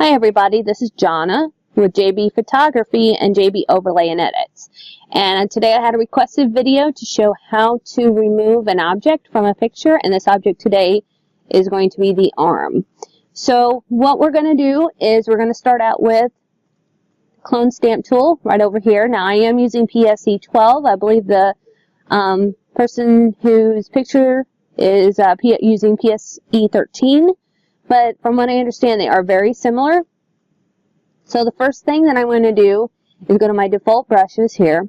Hi everybody, this is Jonna with JB Photography and JB Overlay and Edits. And today I had a requested video to show how to remove an object from a picture, and this object today is going to be the arm. So what we're going to do is we're going to start out with Clone Stamp tool right over here. Now I am using PSE 12. I believe the person whose picture is using PSE 13. But from what I understand, they are very similar. So the first thing that I'm going to do is go to my default brushes here.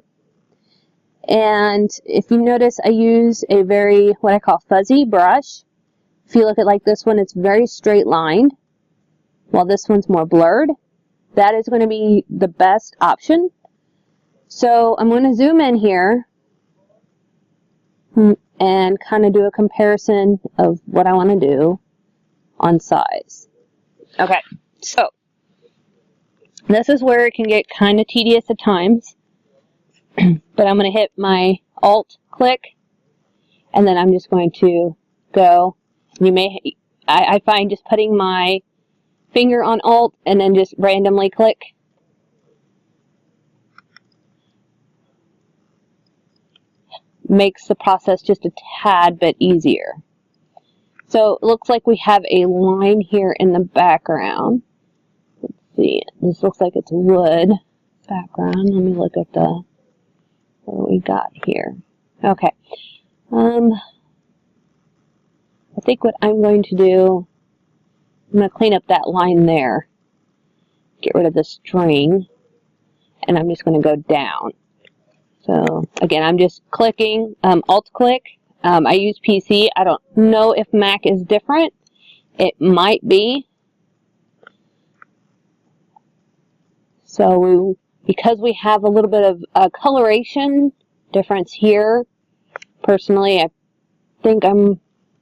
And if you notice, I use a very, what I call fuzzy brush. If you look at like this one, it's very straight lined, while this one's more blurred. That is going to be the best option. So I'm going to zoom in here and kind of do a comparison of what I want to do on size. Okay, so this is where it can get kind of tedious at times, but I'm going to hit my Alt click, and then I'm just going to go. I find just putting my finger on Alt and then just randomly click makes the process just a tad bit easier. So it looks like we have a line here in the background. Let's see, this looks like it's wood background. Let me look at what we got here. Okay. I think what I'm going to do, I'm going to clean up that line there. Get rid of the string. And I'm just going to go down. So again, I'm just clicking, Alt click. I use PC. I don't know if Mac is different. It might be. So because we have a little bit of a coloration difference here, personally, I think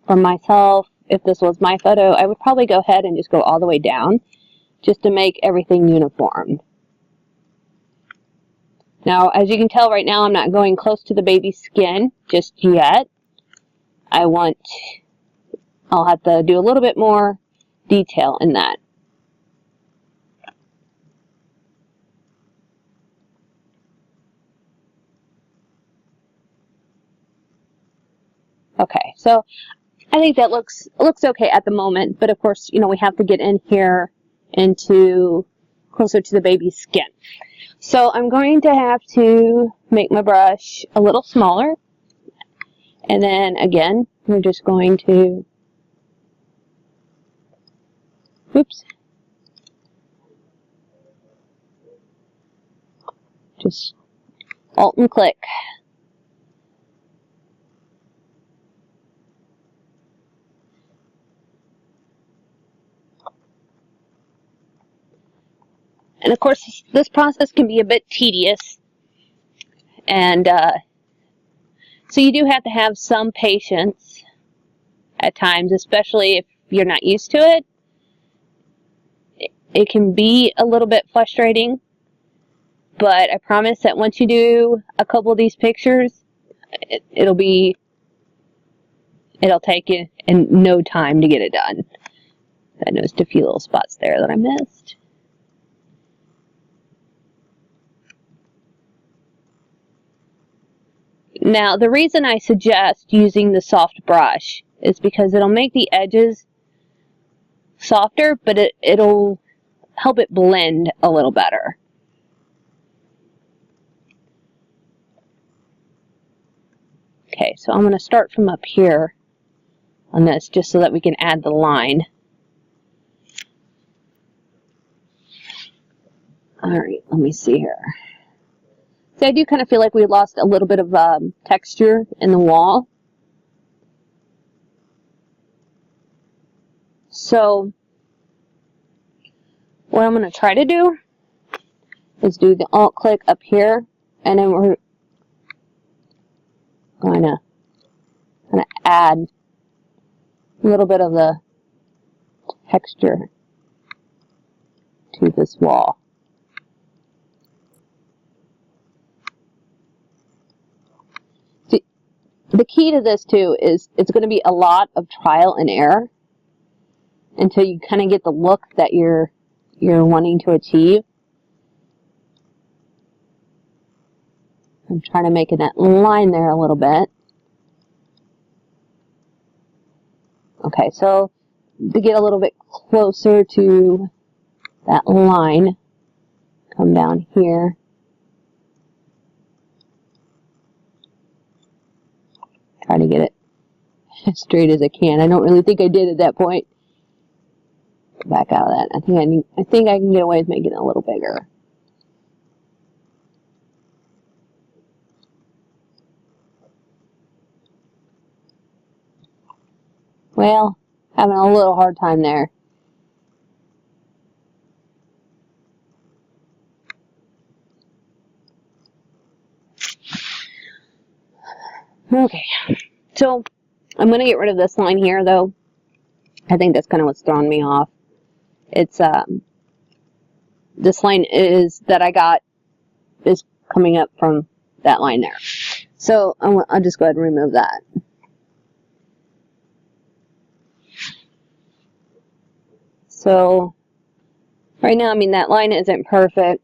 for myself, if this was my photo, I would probably go ahead and just go all the way down just to make everything uniform. Now, as you can tell right now, I'm not going close to the baby's skin just yet. I'll have to do a little bit more detail in that. Okay, so I think that looks okay at the moment, but of course, you know, we have to get in here into closer to the baby's skin. So I'm going to have to make my brush a little smaller. And then again, we're just going to, just Alt and click. And of course, this process can be a bit tedious. And so you do have to have some patience at times, especially if you're not used to it. It can be a little bit frustrating, but I promise that once you do a couple of these pictures, it'll take you in no time to get it done. I noticed a few little spots there that I missed. Now, the reason I suggest using the soft brush is because it'll make the edges softer, but it'll help it blend a little better. Okay, so I'm going to start from up here on this just so that we can add the line. Alright, let me see here. So I do kind of feel like we lost a little bit of texture in the wall. So what I'm going to try to do is do the Alt click up here, and then we're going to add a little bit of the texture to this wall. The key to this too is it's going to be a lot of trial and error until you kind of get the look that you're you're wanting to achieve. I'm trying to make that line there a little bit. Okay, so to get a little bit closer to that line, come down here. Try to get it as straight as I can. I don't really think I did at that point. Back out of that. I think I can get away with making it a little bigger. Well, having a little hard time there. Okay, so I'm going to get rid of this line here, though. I think that's kind of what's throwing me off. It's, this line is that I got is coming up from that line there. So I'll just go ahead and remove that. So right now, I mean, that line isn't perfect.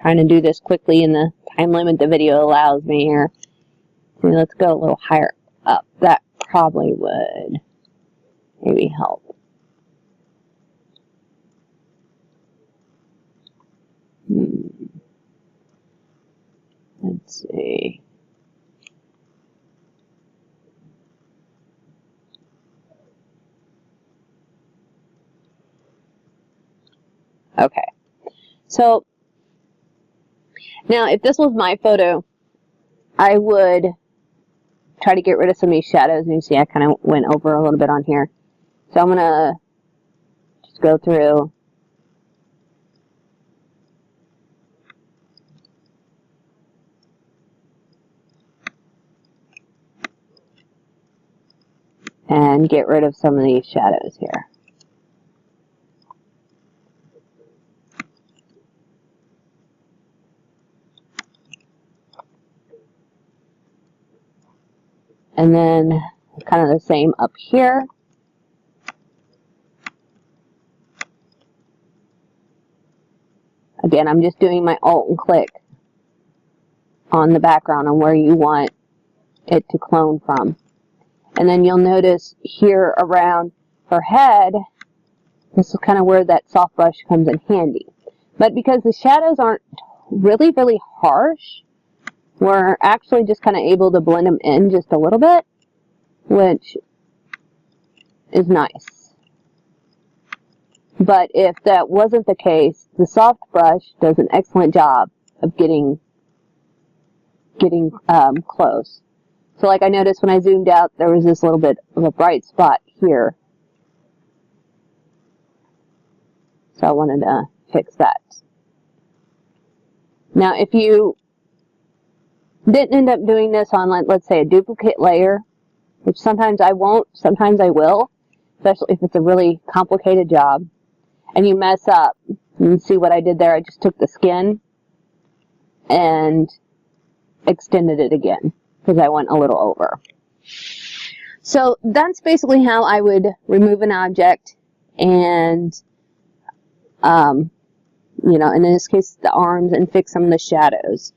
Trying to do this quickly in the time limit the video allows me here. So let's go a little higher up. That probably would maybe help. Let's see. Okay. So now if this was my photo, I would try to get rid of some of these shadows. And you see I kind of went over a little bit on here. So I'm going to just go through and get rid of some of these shadows here. And then kind of the same up here. Again, I'm just doing my Alt and click on the background on where you want it to clone from. And then you'll notice here around her head, this is kind of where that soft brush comes in handy. But because the shadows aren't really, really harsh, we're actually just kind of able to blend them in just a little bit, which is nice. But if that wasn't the case, the soft brush does an excellent job of getting close. So like I noticed when I zoomed out, there was this little bit of a bright spot here. So I wanted to fix that. Now if you didn't end up doing this on, like, let's say, a duplicate layer, which sometimes I won't, sometimes I will, especially if it's a really complicated job, and you mess up, you see what I did there? I just took the skin and extended it again because I went a little over. So that's basically how I would remove an object and, you know, and in this case, the arms, and fix some of the shadows.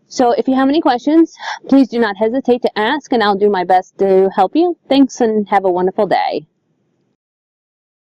So if you have any questions, please do not hesitate to ask, and I'll do my best to help you. Thanks, and have a wonderful day.